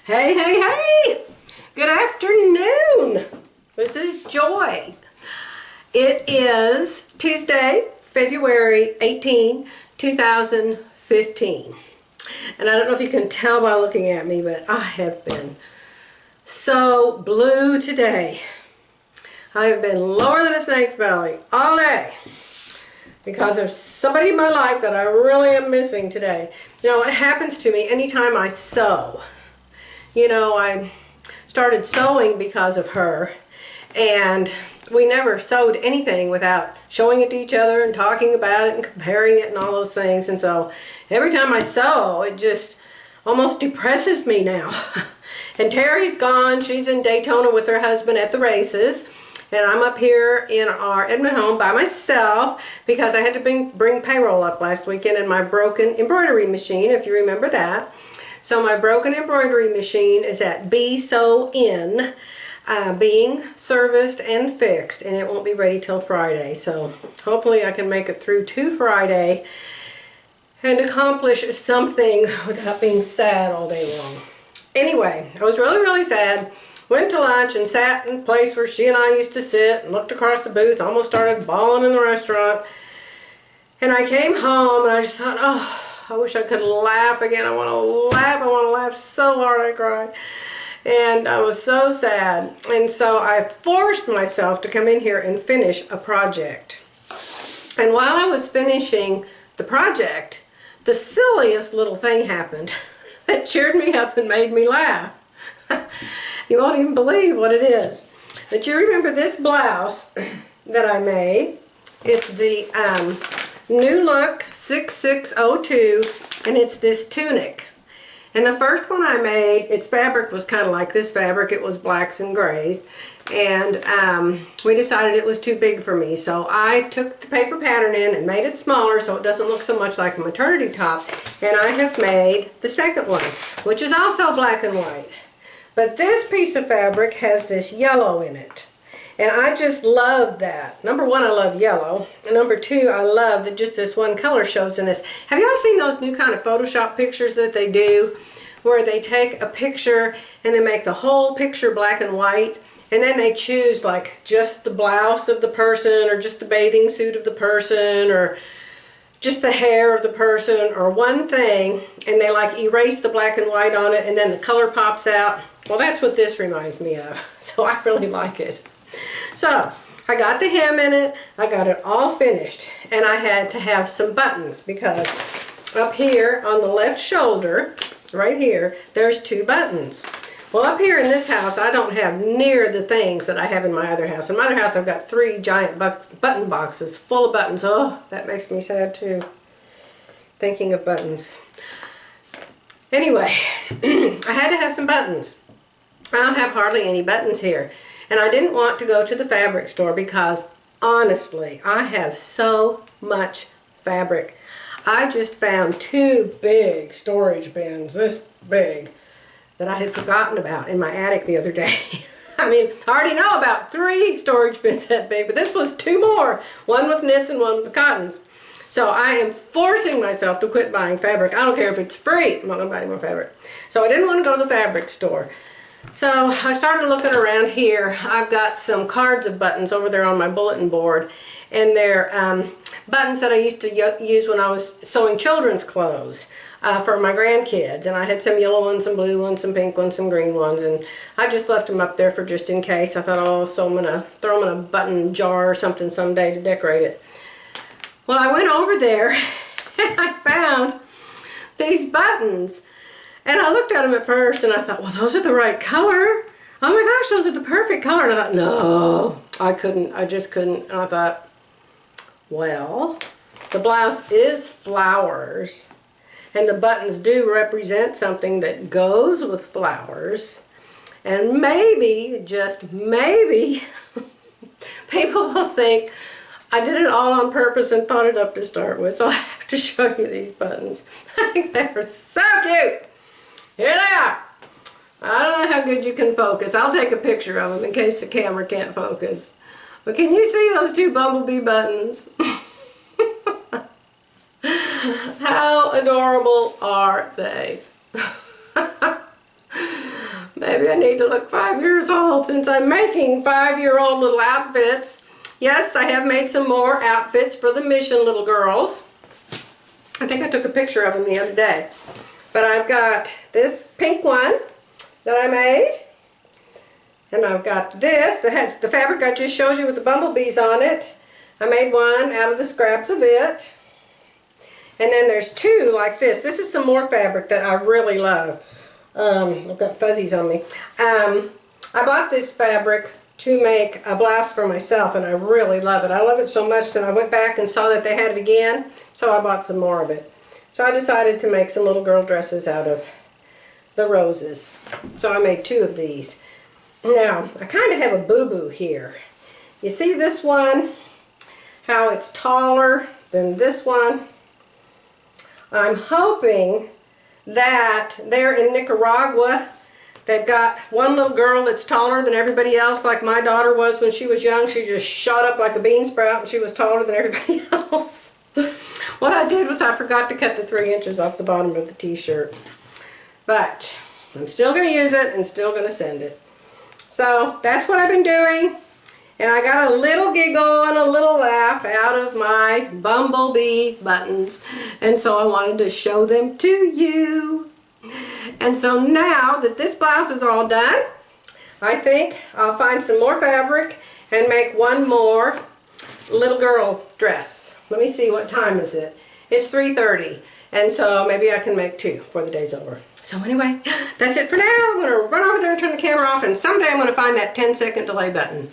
Hey, hey, hey! Good afternoon! This is Joy. It is Tuesday, February 18, 2015. And I don't know if you can tell by looking at me, but I have been so blue today. I have been lower than a snake's belly all day because there's somebody in my life that I really am missing today. You know, it happens to me anytime I sew. You know, I started sewing because of her, and we never sewed anything without showing it to each other and talking about it and comparing it and all those things. And so every time I sew, it just almost depresses me now. And Terry's gone. She's in Daytona with her husband at the races. And I'm up here in our Edmond home by myself because I had to bring payroll up last weekend in my broken embroidery machine, if you remember that. So my broken embroidery machine is at B-Sew-In, being serviced and fixed, and it won't be ready till Friday. So hopefully I can make it through to Friday and accomplish something without being sad all day long. Anyway, I was really, really sad. Went to lunch and sat in the place where she and I used to sit and looked across the booth, almost started bawling in the restaurant. And I came home and I just thought, oh, I wish I could laugh again. I want to laugh. I want to laugh so hard I cry. And I was so sad. And so I forced myself to come in here and finish a project. And while I was finishing the project, the silliest little thing happened that cheered me up and made me laugh. You won't even believe what it is. But you remember this blouse that I made? It's the New Look 6602, and it's this tunic. And the first one I made, its fabric was kind of like this fabric. It was blacks and grays. And we decided it was too big for me. So I took the paper pattern in and made it smaller so it doesn't look so much like a maternity top. And I have made the second one, which is also black and white. But this piece of fabric has this yellow in it. And I just love that. Number one, I love yellow. And number two, I love that just this one color shows in this. Have you all seen those new kind of Photoshop pictures that they do? Where they take a picture and they make the whole picture black and white. And then they choose like just the blouse of the person or just the bathing suit of the person or just the hair of the person or one thing. And they like erase the black and white on it and then the color pops out. Well, that's what this reminds me of. So I really like it. So I got the hem in it, I got it all finished, and I had to have some buttons because up here on the left shoulder, right here, there's two buttons. Well, up here in this house, I don't have near the things that I have in my other house. In my other house, I've got 3 giant button boxes full of buttons. Oh, that makes me sad too, thinking of buttons. Anyway, I had to have some buttons. I don't have hardly any buttons here. And I didn't want to go to the fabric store because, honestly, I have so much fabric. I just found 2 big storage bins, this big, that I had forgotten about in my attic the other day. I mean, I already know about 3 storage bins that big, but this was 2 more. One with knits and one with cottons. So I am forcing myself to quit buying fabric. I don't care if it's free. I'm not going to buy any more fabric. So I didn't want to go to the fabric store. So I started looking around here. I've got some cards of buttons over there on my bulletin board, and they're buttons that I used to use when I was sewing children's clothes for my grandkids. And I had some yellow ones, some blue ones, some pink ones, some green ones, and I just left them up there for just in case. I thought, oh, so I'm going to throw them in a button jar or something someday to decorate it. Well, I went over there and I found these buttons. And I looked at them at first and I thought, well, those are the right color. Oh my gosh, those are the perfect color. And I thought, no, I couldn't. I just couldn't. And I thought, well, the blouse is flowers. And the buttons do represent something that goes with flowers. And maybe, just maybe, people will think I did it all on purpose and thought it up to start with. So I have to show you these buttons. I think they're so cute. Here they are. I don't know how good you can focus. I'll take a picture of them in case the camera can't focus. But can you see those 2 bumblebee buttons? How adorable are they? Maybe I need to look 5 years old since I'm making 5-year-old little outfits. Yes, I have made some more outfits for the mission little girls. I think I took a picture of them the other day. But I've got this pink one that I made. And I've got this that has the fabric I just showed you with the bumblebees on it. I made one out of the scraps of it. And then there's two like this. This is some more fabric that I really love. I've got fuzzies on me. I bought this fabric to make a blouse for myself, and I really love it. I love it so much that I went back and saw that they had it again, so I bought some more of it. So I decided to make some little girl dresses out of the roses. So I made 2 of these. Now, I kind of have a boo-boo here. You see this one, how it's taller than this one? I'm hoping that they're in Nicaragua. They've got one little girl that's taller than everybody else, like my daughter was when she was young. She just shot up like a bean sprout and she was taller than everybody else. What I did was I forgot to cut the 3 inches off the bottom of the t-shirt. But I'm still going to use it and still going to send it. So that's what I've been doing. And I got a little giggle and a little laugh out of my bumblebee buttons. And so I wanted to show them to you. And so now that this blouse is all done, I think I'll find some more fabric and make one more little girl dress. Let me see, what time is it? It's 3:30. And so maybe I can make 2 before the day's over. So anyway, that's it for now. I'm going to run over there and turn the camera off, and someday I'm going to find that 10-second delay button.